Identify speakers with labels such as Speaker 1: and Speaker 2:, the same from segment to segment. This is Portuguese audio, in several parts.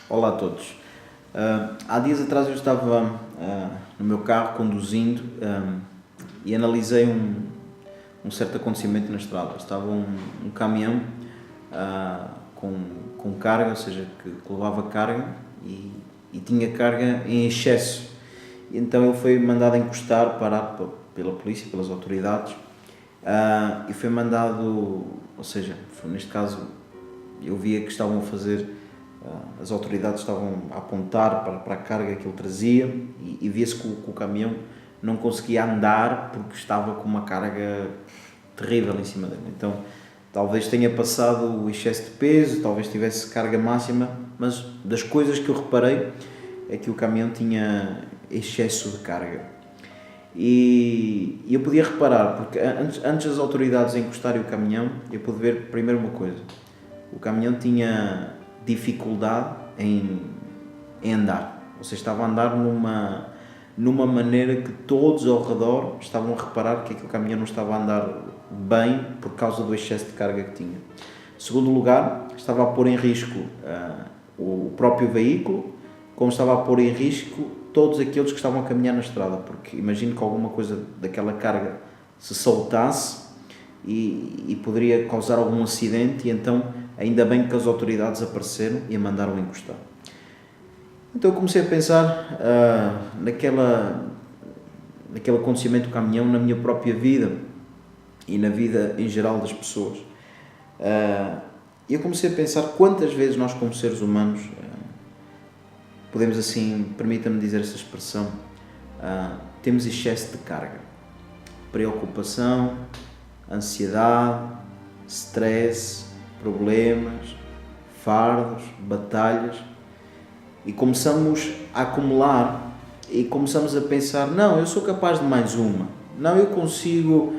Speaker 1: Olá a todos. Há dias atrás eu estava no meu carro conduzindo e analisei um certo acontecimento na estrada. Estava um caminhão com carga, ou seja, que levava carga e tinha carga em excesso. E então ele foi mandado a encostar, parar pela polícia, pelas autoridades, e foi mandado, ou seja, neste caso eu via que estavam a fazer, as autoridades estavam a apontar para a carga que ele trazia e via-se que o caminhão não conseguia andar porque estava com uma carga terrível em cima dele. Então talvez tenha passado o excesso de peso, talvez tivesse carga máxima, mas das coisas que eu reparei é que o caminhão tinha excesso de carga. E eu podia reparar, porque antes das autoridades encostarem o caminhão, eu pude ver primeiro uma coisa: o caminhão tinha dificuldade em andar, ou seja, estava a andar numa maneira que todos ao redor estavam a reparar que aquele caminhão não estava a andar bem por causa do excesso de carga que tinha. Em segundo lugar, estava a pôr em risco o próprio veículo, como estava a pôr em risco todos aqueles que estavam a caminhar na estrada, porque imagino que alguma coisa daquela carga se soltasse e poderia causar algum acidente, e então ainda bem que as autoridades apareceram e a mandaram encostar. Então eu comecei a pensar naquele acontecimento do caminhão, na minha própria vida e na vida em geral das pessoas. Eu comecei a pensar quantas vezes nós, como seres humanos, podemos assim, permita-me dizer essa expressão, temos excesso de carga, preocupação, ansiedade, stress, problemas, fardos, batalhas, e começamos a acumular e começamos a pensar: não, eu sou capaz de mais uma, não, eu consigo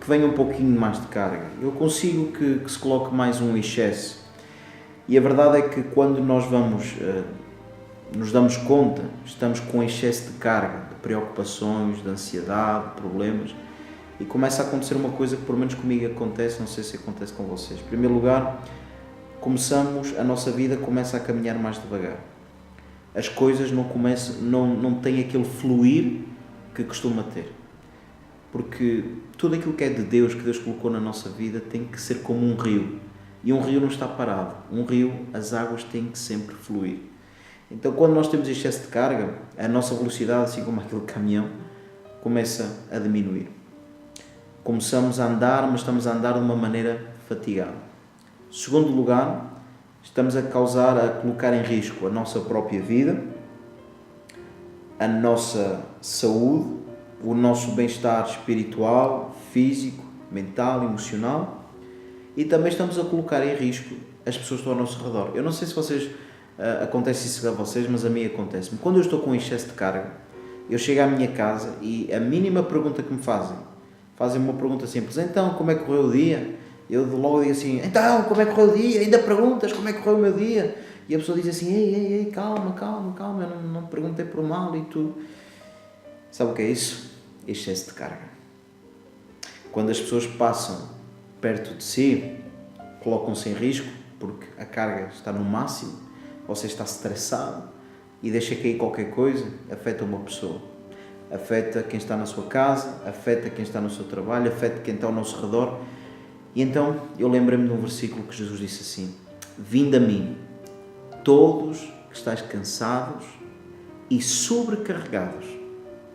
Speaker 1: que venha um pouquinho mais de carga, eu consigo que se coloque mais um excesso. E a verdade é que quando nós nos damos conta, estamos com excesso de carga, de preocupações, de ansiedade, de problemas, e começa a acontecer uma coisa que, por menos comigo, acontece, não sei se acontece com vocês. Em primeiro lugar, a nossa vida começa a caminhar mais devagar. As coisas não têm aquele fluir que costuma ter. Porque tudo aquilo que é de Deus, que Deus colocou na nossa vida, tem que ser como um rio. E um rio não está parado. Um rio, as águas têm que sempre fluir. Então, quando nós temos excesso de carga, a nossa velocidade, assim como aquele caminhão, começa a diminuir. Começamos a andar, mas estamos a andar de uma maneira fatigada. Segundo lugar, estamos a colocar em risco a nossa própria vida, a nossa saúde, o nosso bem-estar espiritual, físico, mental, emocional, e também estamos a colocar em risco as pessoas que estão ao nosso redor. Eu não sei se vocês acontece isso a vocês, mas a mim acontece-me. Quando eu estou com excesso de carga, eu chego à minha casa e a mínima pergunta que me fazem uma pergunta simples: então, como é que correu o dia? Eu logo digo assim: então, como é que correu o dia? Ainda perguntas como é que correu o meu dia? E a pessoa diz assim: ei, calma, eu não perguntei por mal e tudo. Sabe o que é isso? Excesso de carga. Quando as pessoas passam perto de si, colocam-se em risco, porque a carga está no máximo, você está estressado e deixa cair qualquer coisa, afeta uma pessoa. Afeta quem está na sua casa, afeta quem está no seu trabalho, afeta quem está ao nosso redor. E então eu lembrei-me de um versículo que Jesus disse assim: vinde a mim, todos que estáis cansados e sobrecarregados,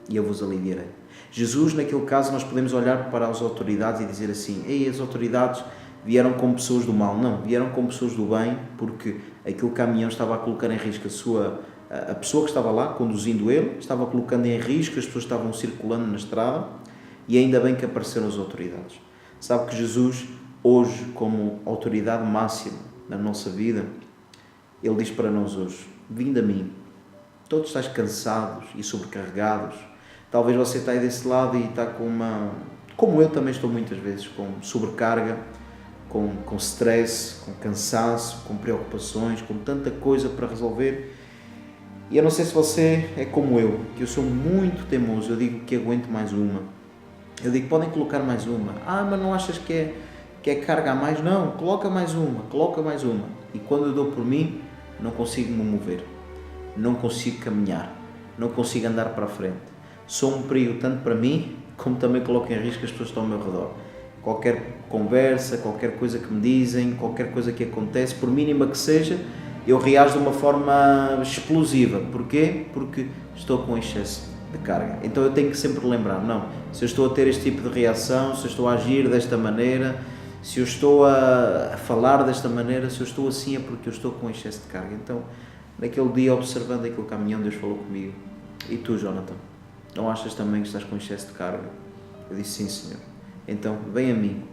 Speaker 1: e eu vos aliviarei. Jesus, naquele caso, nós podemos olhar para as autoridades e dizer assim: ei, as autoridades vieram como pessoas do mal. Não, vieram como pessoas do bem, porque aquele caminhão estava a colocar em risco a pessoa que estava lá, conduzindo ele, estava colocando em risco, as pessoas estavam circulando na estrada, e ainda bem que apareceram as autoridades. Sabe que Jesus, hoje, como autoridade máxima na nossa vida, Ele diz para nós hoje: vinde a mim, todos estáis cansados e sobrecarregados. Talvez você está aí desse lado e está como eu também estou muitas vezes, com sobrecarga, com stress, com cansaço, com preocupações, com tanta coisa para resolver. E eu não sei se você é como eu, que eu sou muito teimoso. Eu digo que aguento mais uma. Eu digo: podem colocar mais uma. Mas não achas que é carga a mais? Não, coloca mais uma. E quando eu dou por mim, não consigo me mover, não consigo caminhar, não consigo andar para a frente. Sou um perigo tanto para mim, como também coloco em risco as pessoas que estão ao meu redor. Qualquer conversa, qualquer coisa que me dizem, qualquer coisa que acontece, por mínima que seja, eu reajo de uma forma explosiva. Porquê? Porque estou com excesso de carga. Então eu tenho que sempre lembrar, não, se eu estou a ter este tipo de reação, se eu estou a agir desta maneira, se eu estou a falar desta maneira, se eu estou assim é porque eu estou com excesso de carga. Então, naquele dia, observando aquele caminhão, Deus falou comigo: e tu, Jonathan, não achas também que estás com excesso de carga? Eu disse: sim, Senhor. Então, vem a mim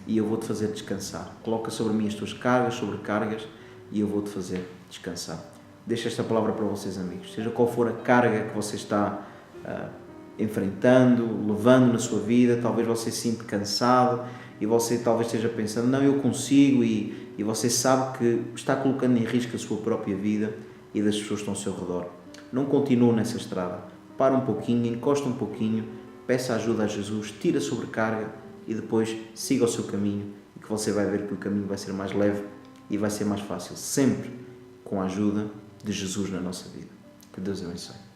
Speaker 1: e eu vou-te fazer descansar. Coloca sobre mim as tuas cargas, sobrecargas, e eu vou-te fazer descansar. Deixo esta palavra para vocês, amigos. Seja qual for a carga que você está enfrentando, levando na sua vida, talvez você se sinta cansado e você talvez esteja pensando: não, eu consigo, e você sabe que está colocando em risco a sua própria vida e das pessoas que estão ao seu redor. Não continue nessa estrada. Para um pouquinho, encosta um pouquinho, peça ajuda a Jesus, tira a sobrecarga e depois siga o seu caminho, e que você vai ver que o caminho vai ser mais leve e vai ser mais fácil, sempre com a ajuda de Jesus na nossa vida. Que Deus abençoe.